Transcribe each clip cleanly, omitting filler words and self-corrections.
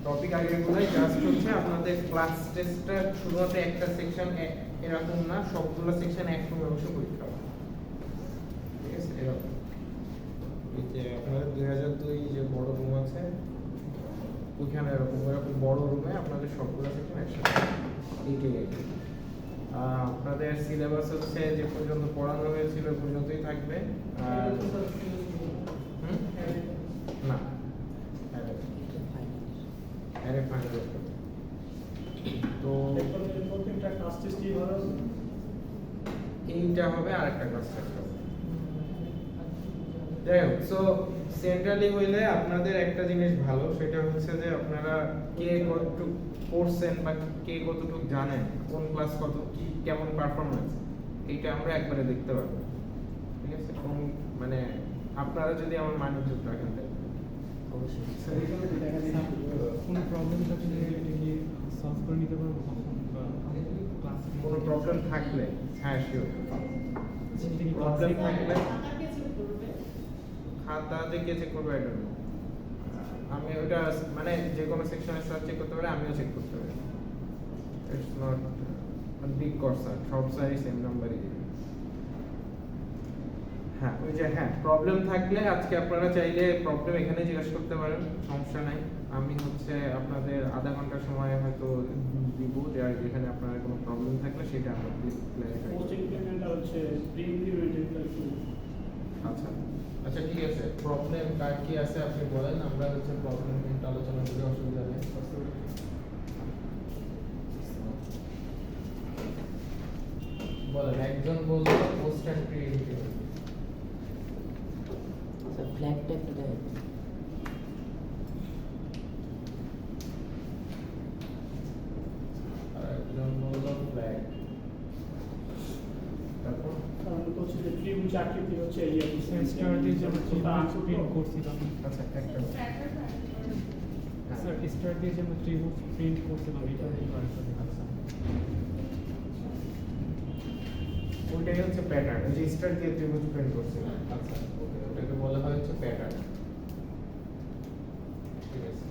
Topic আগেরগুলোই just হচ্ছে আপনাদের class টেস্টটা শুরুতে একটা সেকশন এরকম না, সবগুলো সেকশন একসঙ্গে অবশ্য পরীক্ষা হবে। ঠিক আছে, এরকম এই যে আপনাদের 2002 যে বড় রুম আছে ওইখানে এরকম বড় রুমে আপনাদের সবগুলো সেকশন একসাথে এইটাই আপনাদের সিলেবাস হচ্ছে যে পর্যন্ত পড়ানো হয়েছিল পর্যন্তই থাকবে। আর না আরে ফাইনাল তো প্রত্যেকটা ক্লাস টেস্ট কি ভালো আছে এইটা হবে আর একটা ক্লাস টেস্ট হবে। যাই হোক, সো সেন্ট্রালি হইলে আপনাদের একটা জিনিস ভালো, সেটা হচ্ছে যে আপনারা কে কতটুকু পড়ছেন বা কে কতটুকু জানেন, কোন ক্লাস কত কি কেমন পারফরম্যান্স, এইটা আমরা একবারে দেখতে পারবো। ঠিক আছে, মানে আপনারা যদি আমার মানিজ্য রাখেন অবশ্যই স্যার এখানে দেখা যায় কোনো প্রবলেম থাকলে এটা কি সলভ করে নিতে পারবো ক্লাস কোনো প্রবলেম থাকলে হ্যাঁ শিওর প্রবলেম থাকলে খাতা দেখে চেক করবো। এটা আমি ওটা মানে যে কোনো সেকশনে স্যার চেক করতে পারে, আমিও চেক করতে পারি। ইটস নট বিগ কনসার্ন, সব স্যারই সেম নাম্বারই দিবে। হ্যাঁ ওই যে হ্যাঁ প্রবলেম থাকলে আজকে আপনারা চাইলে প্রবলেম এখানে জিজ্ঞেস করতে পারেন, সমস্যা নাই। আমি হচ্ছে আপনাদের আধা ঘন্টা সময় হয়তো দিব, যেখানে আপনার কোনো প্রবলেম থাকলে সেটা আমরা ক্লিয়ারিফাই পোস্ট ইমপ্লিমেন্ট হচ্ছে প্রি ইমপ্লিমেন্ট একটু আচ্ছা আচ্ছা ঠিক আছে। প্রবলেম কার কি আছে আপনি বলেন, আমরা হচ্ছে প্রবলেম নিয়ে আলোচনা করি, অসুবিধা নেই। বলেন, একজন বললো post and pre implement. Sir ফ্ল্যাগটা একটু দেখেন। আর একজন বললো ফ্ল্যাগ। তারপর কারণ হচ্ছে যে ত্রিভুজ আকৃতি হচ্ছে এই স্টার্টে যেমন ত্রিভুজ প্রিন্ট করছিলাম, আচ্ছা একটা স্যার স্টার্ট দিয়ে যেমন ত্রিভুজ প্রিন্ট করছিলাম, এটা এই আরেকটা দেখাচ্ছেন। ওইটাই হচ্ছে প্যাটার্ন, ওই যে স্টার দিয়ে ত্রিভুজ প্রিন্ট করছিলাম। আচ্ছা ওকে, ওটাকে বলা হয় হচ্ছে প্যাটার্ন। ঠিক আছে,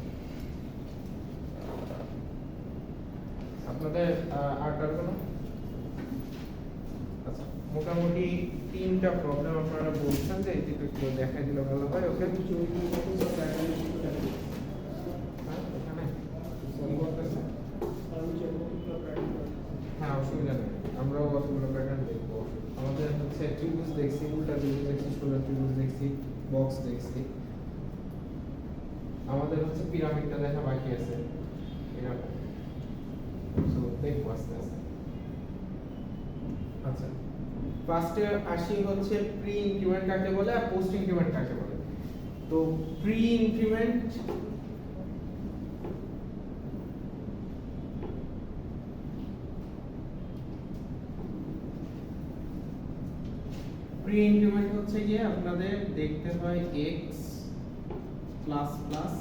আপনাদের আর কার কোনো আচ্ছা মোটামুটি তিনটা প্রবলেম আপনারা বলছেন যে এই দুটো একটু দেখাই দিলে ভালো হয়। ওকে হ্যাঁ ওখানে কি বলতেছে? হ্যাঁ অসুবিধা নেই, আমরাও অতগুলো প্যাটার্ন দেখবো। আমাদের হচ্ছে ত্রিভুজ দেখছি, উল্টা ত্রিভুজ দেখছি, ষোলো ত্রিভুজ দেখছি, বক্স দেখছি। আমাদের হচ্ছে পিরামিডটা দেখা বাকি আছে, এরকম সো দেখবো আস্তে আস্তে। আচ্ছা ফার্স্টে আসি হচ্ছে প্রি ইনক্রিমেন্ট কাকে বলে আর পোস্ট ইনক্রিমেন্ট কাকে বলে। তো প্রি ইনক্রিমেন্ট প্রি ইনক্রিমেন্ট হচ্ছে গিয়ে আপনাদের দেখতে হয় x প্লাস প্লাস,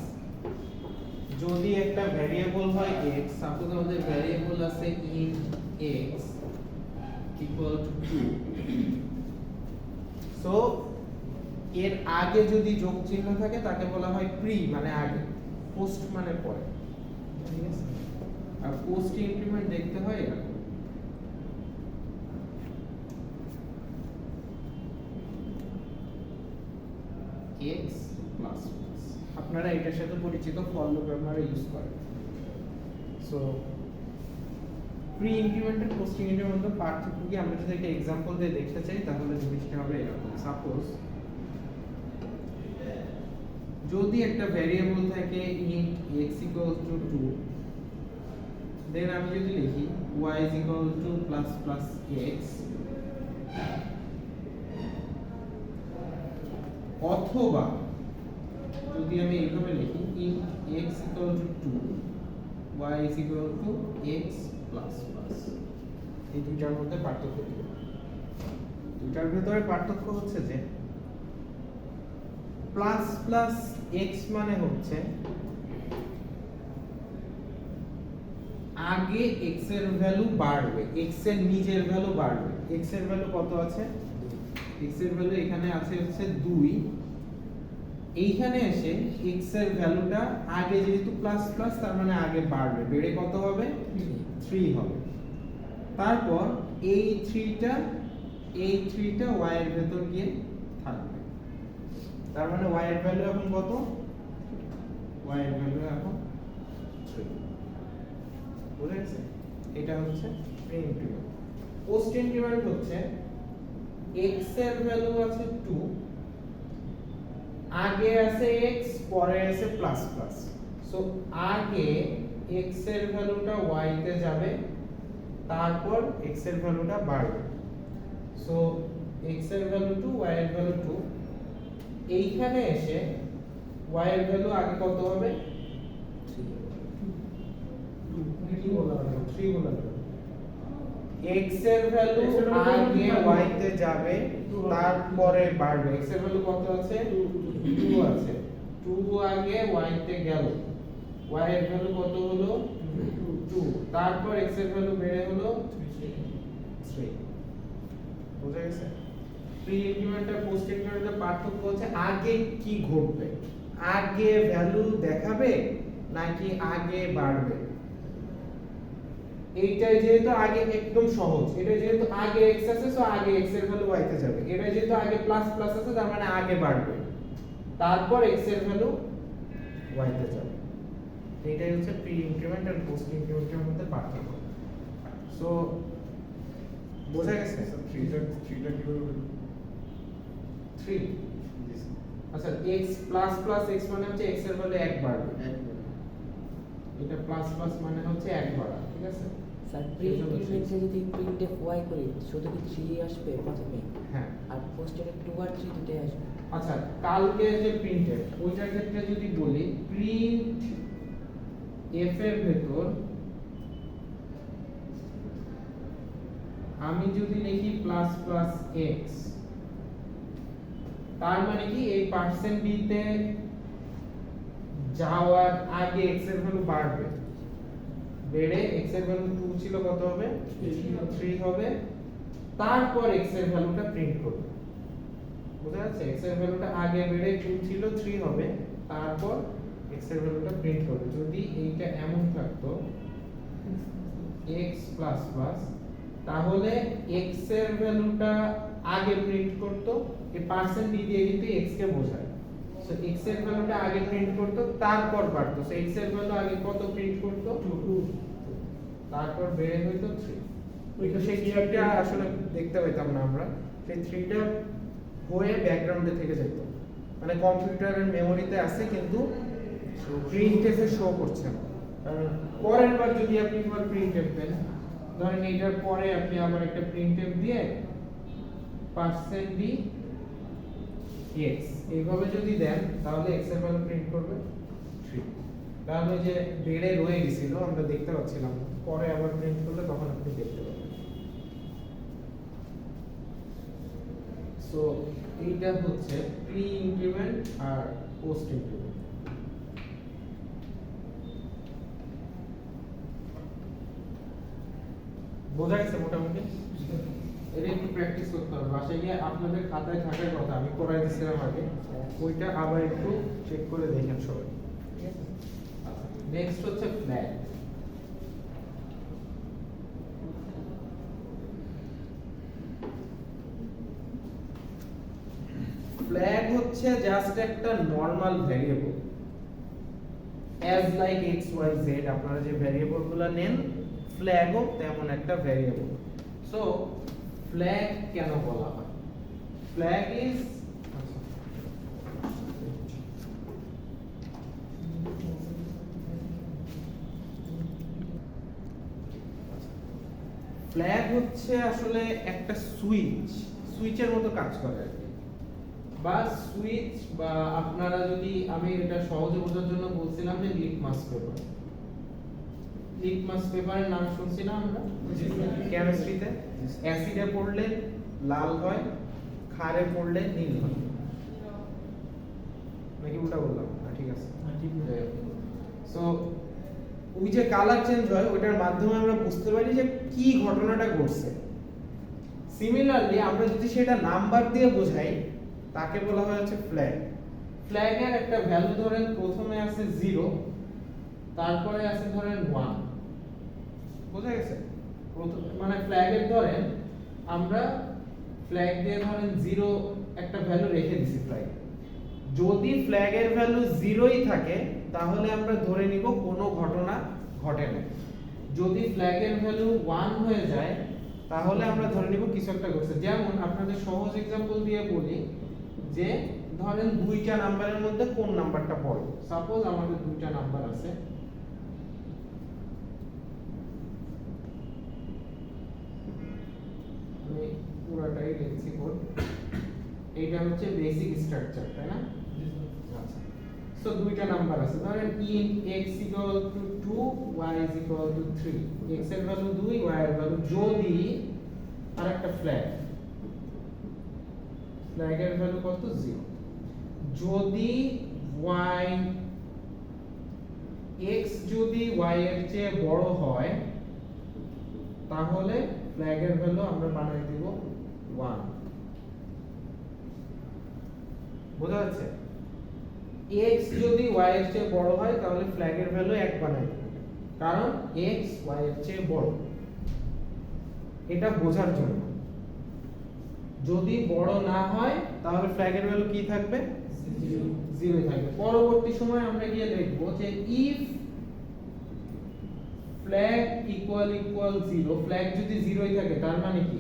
যদি একটা ভ্যারিয়েবল হয় x, সাপোজ আমাদের ভ্যারিয়েবল আছে int x equal to 2, so এর আগে যদি যোগ চিহ্ন থাকে তাকে বলা হয় প্রি মানে আগে, পোস্ট মানে পরে। ঠিক আছে, আর পোস্ট ইনক্রিমেন্ট দেখতে হয় এরকম x প্লাস প্লাস। আপনারা এটার সাথে পরিচিত, ফর লুপ আপনারা ইউজ করেন। সো প্রি ইনক্রিমেন্ট আর পোস্ট ইনক্রিমেন্টের মধ্যে পার্থক্য কি, আমরা যদি একটা एग्जांपल দিয়ে দেখতে চাই তাহলে জিনিসটা হবে এরকম। সাপোজ যদি একটা ভ্যারিয়েবল থাকে int x = 2, দেন আমি যদি লিখি y = প্লাস প্লাস x, অথবা যদি আমি এইভাবে লিখি int x = 2 y = x plus plus, এই দুইটার মধ্যে পার্থক্য কি? দুইটার ভিতরে পার্থক্য হচ্ছে যে প্লাস প্লাস x মানে হচ্ছে আগে x এর ভ্যালু বাড়বে, x এর নিজের ভ্যালু বাড়বে। x এর ভ্যালু কত আছে? x এর ভ্যালু এখানে আছে হচ্ছে 2, এইখানে এসে x এর ভ্যালুটা আগে যেহেতু প্লাস প্লাস তার মানে আগে বাড়বে, বেড়ে কত হবে 3 হবে। তারপর এই 3টা y এর ভেতর গিয়ে থাকবে, তার মানে y এর ভ্যালু এখন কত, y এর ভ্যালু এখন 3। বুঝা গেছে? এটা হচ্ছে প্রি ইনক্রিমেন্ট। পোস্ট ইনক্রিমেন্ট হচ্ছে x এর ভ্যালু আছে 2, আগে আছে x, পরে আছে প্লাস প্লাস। সো আগে x এর ভ্যালুটা y তে যাবে, তারপর x এর ভ্যালুটা বাড়বে। সো x এর ভ্যালু 2, y এর ভ্যালু 2। এইখানে এসে y এর ভ্যালু আগে কত হবে 3 বলা হবে, 3 বলা হবে। x এর ভ্যালু আগে y তে যাবে, তারপরে বাড়বে। x এর ভ্যালু কত আছে 2 আছে, 2 আগে y তে গেল, y এর ভ্যালু কত হলো 2, তারপর x এর ভ্যালু বেড়ে হলো 3। বুঝা গেছে? প্রি ইনক্রিমেন্ট আর পোস্ট ইনক্রিমেন্টের পার্থক্য হচ্ছে আগে কি ঘটবে, আগে ভ্যালু দেখাবে নাকি আগে বাড়বে। এইটাই যেহেতু আগে একদম সহজ, এটা যেহেতু আগে x আছে সো আগে x এর ভ্যালু y তে যাবে, এটা যেহেতু আগে প্লাস প্লাস আছে তার মানে আগে বাড়বে, তারপর x এর ভ্যালু y তে যাবে। এটাই হচ্ছে প্রি ইনক্রিমেন্ট আর পোস্ট ইনক্রিমেন্টের মধ্যে পার্থক্য। সো বোঝা গেছে? 3টা কি হবে? 3 আচ্ছা, x প্লাস প্লাস x মানে হচ্ছে x এর ভ্যালু 1 বাড়বে, এটা প্লাস প্লাস মানে হচ্ছে 1 বাড়া, ঠিক আছে? স্যার প্রি ইনক্রিমেন্টে যদি প্রিন্টএফ y করি শুধু কি 3 আসবে প্রথমে, হ্যাঁ। আর পোস্টে 2 আর 3 দুটোই আসবে। আচ্ছা, কালকে যে প্রিন্টএফ ওইটার ক্ষেত্রে যদি বলি প্রিন্ট এফ এর ভেতর আমি যদি লিখি প্লাস প্লাস এক্স, তার মানে কি এই পার্সেন্ট বি তে যাওয়ার আগে এক্স এর ভ্যালু বাড়বে, বেড়ে এক্স এর ভ্যালু 2 ছিল কত হবে 3 হবে, তারপর এক্স এর ভ্যালুটা প্রিন্ট করবে। বুঝা যাচ্ছে? এক্স এর ভ্যালুটা আগে বেড়ে 2 ছিল 3 হবে, তারপর এক্স এর ভ্যালুটা প্রিন্ট করবে। যদি এইটা এমন থাকতো x প্লাস প্লাস, তাহলে x এর ভ্যালুটা আগে প্রিন্ট করতো, এই পার্সেন্ট বি দিয়ে কিন্তু x কে বোঝায়। সো x এর ভ্যালুটা আগে প্রিন্ট করতো, তারপর বাড়তো। সো x এর ভ্যালু আগে কত প্রিন্ট করতো 2, তারপর বেড়ে হইতো 3। ওইটা সেই কিটা আসলে দেখতে পেতাম না আমরা, সেই 3টা হয়ে ব্যাকগ্রাউন্ডে থেকে যেত, মানে কম্পিউটারের মেমোরিতে আছে কিন্তু প্রিন্টএফে শো করছে না। পরের বার যদি আপনি একবার প্রিন্টএফ দেন, ধরেন এইটার পরে আপনি আবার একটা প্রিন্টএফ দিয়ে %b x এইভাবে যদি দেন, তাহলে x এর ভ্যালু প্রিন্ট করবে 3। তাহলে যে বেড়ে রয়ে গেছিল আমরা দেখতে পাচ্ছিলাম, পরে আবার প্রিন্ট করলে তখন আপনি দেখতে পাবেন। সো এইটা হচ্ছে প্রি ইনক্রিমেন্ট আর পোস্ট ইনক্রিমেন্ট। বোঝা গেছে মোটামুটি? এটা একটু প্র্যাকটিস করতে হবে, বাসায় গিয়ে আপনাদের খাতায় থাকার কথা, আমি করাই দিয়েছিলাম আগে, ওইটা আবার একটু চেক করে দেখেন সবাই, ঠিক আছে? নেক্সট হচ্ছে ফ্ল্যাগ। ফ্ল্যাগ হচ্ছে জাস্ট একটা normal variable, as like X Y Z, আপনারা যে ভ্যারিয়েবলগুলো নেন ফ্ল্যাগও তেমন একটা ভ্যারিয়েবল। সো ফ্ল্যাগ কেন বলা হয়? ফ্ল্যাগ ইজ ফ্ল্যাগ হচ্ছে আসলে একটা সুইচের মতো কাজ করে আর কি, বা সুইচ, বা আপনারা যদি, আমি এটা সহজে বোঝার জন্য বলছিলাম যে লিটমাস পেপার। লিটমাস পেপারের নাম শুনছি না আমরা কেমিস্ট্রিতে? অ্যাসিডে পড়লে লাল হয়, ক্ষারে পড়লে নীল হয়, নাকি উল্টা বললাম? না ঠিক আছে। সো ওই যে কালার চেঞ্জ হয়, ওইটার মাধ্যমে আমরা বুঝতে পারি যে কি ঘটনাটা ঘটছে। সিমিলারলি আমরা যদি সেটা নাম্বার দিয়ে বোঝাই, তাকে বলা হয় হচ্ছে ফ্ল্যাগ। ফ্ল্যাগের একটা ভ্যালু ধরেন প্রথমে আছে 0, তারপরে আছে ধরেন 1, বুঝা গেছে? মানে ফ্ল্যাগের ধরেন আমরা ফ্ল্যাগ দিয়ে ধরেন 0 একটা ভ্যালু রেখে দিছি ফ্ল্যাগ। যদি ফ্ল্যাগের ভ্যালু 0ই থাকে তাহলে আমরা ধরে নিব কোনো ঘটনা ঘটে না। যদি ফ্ল্যাগের ভ্যালু 1 হয়ে যায় তাহলে আমরা ধরে নিব কিছু একটা ঘটছে। যেমন আপনাদের সহজ एग्जांपल দিয়ে বলি যে ধরেন দুইটা নাম্বারের মধ্যে কোন নাম্বারটা বড়। সাপোজ আমাদের দুইটা নাম্বার আছে, আমি পুরোটাই লিখছি কোড। এইটা হচ্ছে বেসিক স্ট্রাকচার, তাই না? আচ্ছা, সো দুইটা নাম্বার আছে, ধরেন int x = 2 y = 3, x এর ভ্যালু 2 y এর ভ্যালু, যদি আরেকটা ফ্ল্যাগের ভ্যালু কত 0, যদি y x যদি y এর চেয়ে বড় হয় তাহলে ফ্ল্যাগের ভ্যালু আমরা বানিয়ে দিব 1, বোঝা যাচ্ছে? x যদি y এর চেয়ে বড় হয় তাহলে ফ্ল্যাগের ভ্যালু 1 বানাই দিব, কারণ x y এর চেয়ে বড়। এটা বোঝার জন্য। যদি বড় না হয় তাহলে ফ্ল্যাগের ভ্যালু কি থাকবে? 0 থাকবে। পরবর্তী সময় আমরা গিয়ে লিখব যে if flag = 0, ফ্ল্যাগ যদি 0ই থাকে তার মানে কি?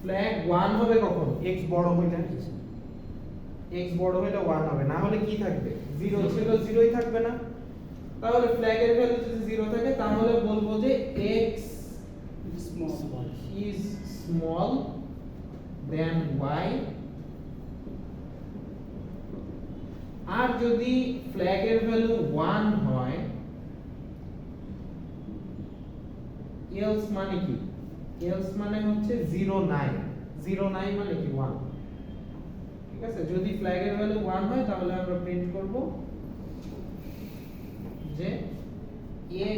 ফ্ল্যাগ 1 হবে কখন? x বড় হইলে। x বড় হইলে 1 হবে, না হলে কি থাকবে? 0 ছিল 0ই থাকবে না। তাহলে ফ্ল্যাগের ভ্যালু যদি 0 থাকে তাহলে বলবো যে x is small than y, আর যদি ফ্ল্যাগের ভ্যালু 1 হয় else মানে কি? else মানে হচ্ছে 0 নাই, 0 নাই মানে কি? 1, ঠিক আছে? যদি ফ্ল্যাগের ভ্যালু 1 হয় তাহলে আমরা প্রিন্ট করব যে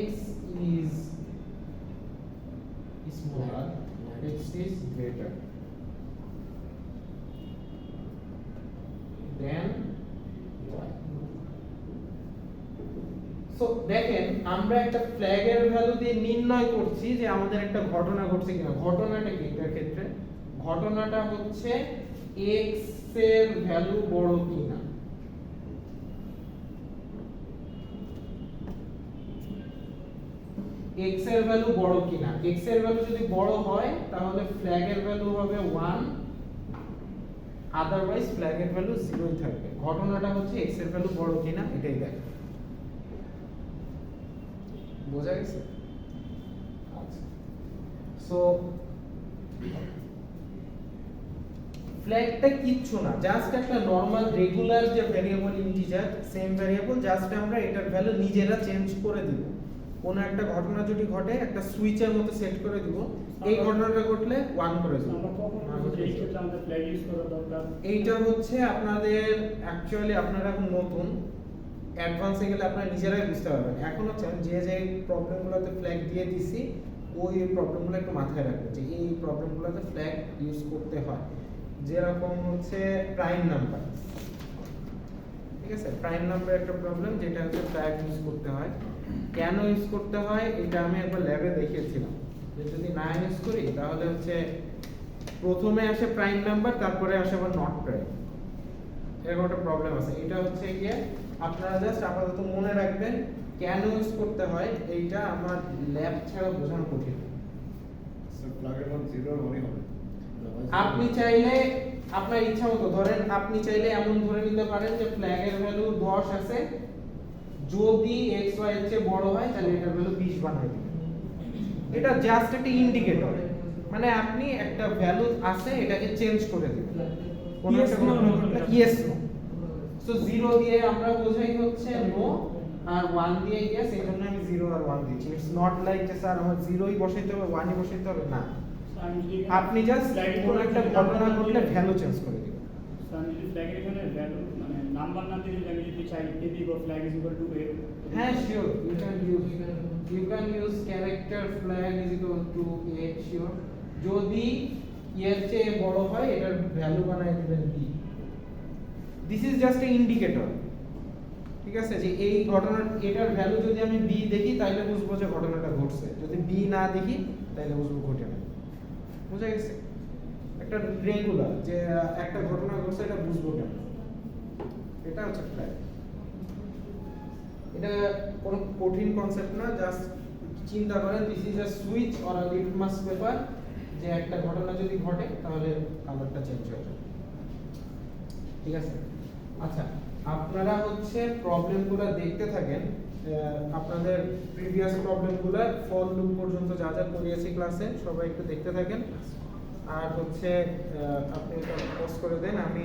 x is smaller, x is greater than y. So দেখেন আমরা একটা ফ্ল্যাগের ভ্যালু দিয়ে নির্ণয় করছি যে আমাদের একটা ঘটনা ঘটছে কিনা। ঘটনাটা কি এর ক্ষেত্রে? ঘটনাটা হচ্ছে x এর ভ্যালু বড় কিনা। x এর ভ্যালু বড় কিনা। x এর ভ্যালু যদি বড় হয় তাহলে ফ্ল্যাগের ভ্যালু হবে 1, আদারওয়াইজ ফ্ল্যাগের ভ্যালু 0ই থাকবে। ঘটনাটা হচ্ছে x এর ভ্যালু বড় কিনা এটাই দেখ। বোঝা গেছে? আচ্ছা, সো ফ্ল্যাগটা কিচ্ছু না, জাস্ট একটা নরমাল রেগুলার যে variable integer, same variable, just আমরা এটার ভ্যালু নিজেরা চেঞ্জ করে দিব। কোন একটা ঘটনা যদি ঘটে একটা সুইচের মতো সেট করে দিব, এই ঘটনাটা ঘটলে 1 করে দিব। আমরা কখন এই ক্ষেত্রে আমাদের ফ্ল্যাগ ইউজ করা দরকার? এইটা হচ্ছে আপনাদের অ্যাকচুয়ালি আপনারা এখন নতুন, অ্যাডভান্সে গেলে আপনারা নিজেরাই বুঝতে পারবেন। এখন হচ্ছে যে যে প্রবলেমগুলোতে ফ্ল্যাগ দিয়ে দিছি ওই প্রবলেমগুলো একটু মাথায় রাখবেন যে এই প্রবলেমগুলোতে ফ্ল্যাগ ইউজ করতে হয়। যেরকম হচ্ছে প্রাইম নাম্বার, ঠিক আছে? প্রাইম নাম্বার একটা প্রবলেম যেটা হচ্ছে ফ্ল্যাগ ইউজ করতে হয়। কেন ইউজ করতে হয় এটা আমি একবার ল্যাবে দেখিয়েছিলাম, যে যদি না ইউজ করি তাহলে হচ্ছে প্রথমে আসে প্রাইম নাম্বার, তারপরে আসে আবার নট প্রাইম, এরকম একটা প্রবলেম আছে। এটা হচ্ছে গিয়ে আপনারা জাস্ট আপাতত মনে রাখবেন কেন ইউজ করতে হয়, এইটা আমার ল্যাব ছাড়া বোঝানো কঠিন। ফ্ল্যাগের মান 0 হলেই হবে। আপনি চাইলে আপনার ইচ্ছা মতো ধরেন, আপনি চাইলে এমন ধরে নিতে পারেন যে ফ্ল্যাগের ভ্যালু 10 আছে, যদি x y এর চেয়ে বড় হয় তাহলে এটার ভ্যালু 20 বানাই দিবেন। এটা জাস্ট একটা ইন্ডিকেটর, মানে আপনি একটা ভ্যালু আছে এটাকে চেঞ্জ করে দিবেন। কোন একটা ইয়েস নো। সো 0 দিয়ে আমরা বোঝাই হচ্ছে নো, আর 1 দিয়ে ইয়েস, এই জন্য আমি 0 আর 1 দিয়েছি। ইটস নট লাইক যে স্যার আমার 0ই বসাইতে হবে 1ই বসাইতে হবে, না। আপনি জাস্ট কোন একটা ঘটনা ঘটলে ভ্যালু চেঞ্জ করে দিবেন। আমি যদি ফ্ল্যাগের এখানে ভ্যালু মানে নাম্বার না দিয়ে আমি যদি চাই এবি বা flag is equal to a, হ্যাঁ sure, you can use character flag is equal to a, sure. যদি এর চেয়ে বড় হয় এটার ভ্যালু বানায় দিবেন বি। This is just a indicator, ঠিক আছে, যে এই ঘটনার এটার ভ্যালু যদি আমি বি দেখি তাহলে বুঝবো যে ঘটনাটা ঘটছে, যদি বি না দেখি তাহলে বুঝবো ঘটে না। বুঝা গেছে? একটা রেগুলার যে একটা ঘটনা ঘটছে এটা বুঝবো কেন, এটা হচ্ছে ফ্ল্যাগ। এটা কোনো কঠিন কনসেপ্ট না, জাস্ট চিন্তা করেন this is a switch or a litmus paper, যে একটা ঘটনা যদি ঘটে তাহলে কালারটা চেঞ্জ হয়ে যাবে। ঠিক আছে? আচ্ছা, আপনারা হচ্ছে প্রবলেমগুলো দেখতে থাকেন, আপনাদের প্রিভিয়াস প্রবলেমগুলো ফর লুপ পর্যন্ত যা যা করিয়েছি ক্লাসে সবাই একটু দেখতে থাকেন। আর হচ্ছে আপনি এটা পোস্ট করে দেন, আমি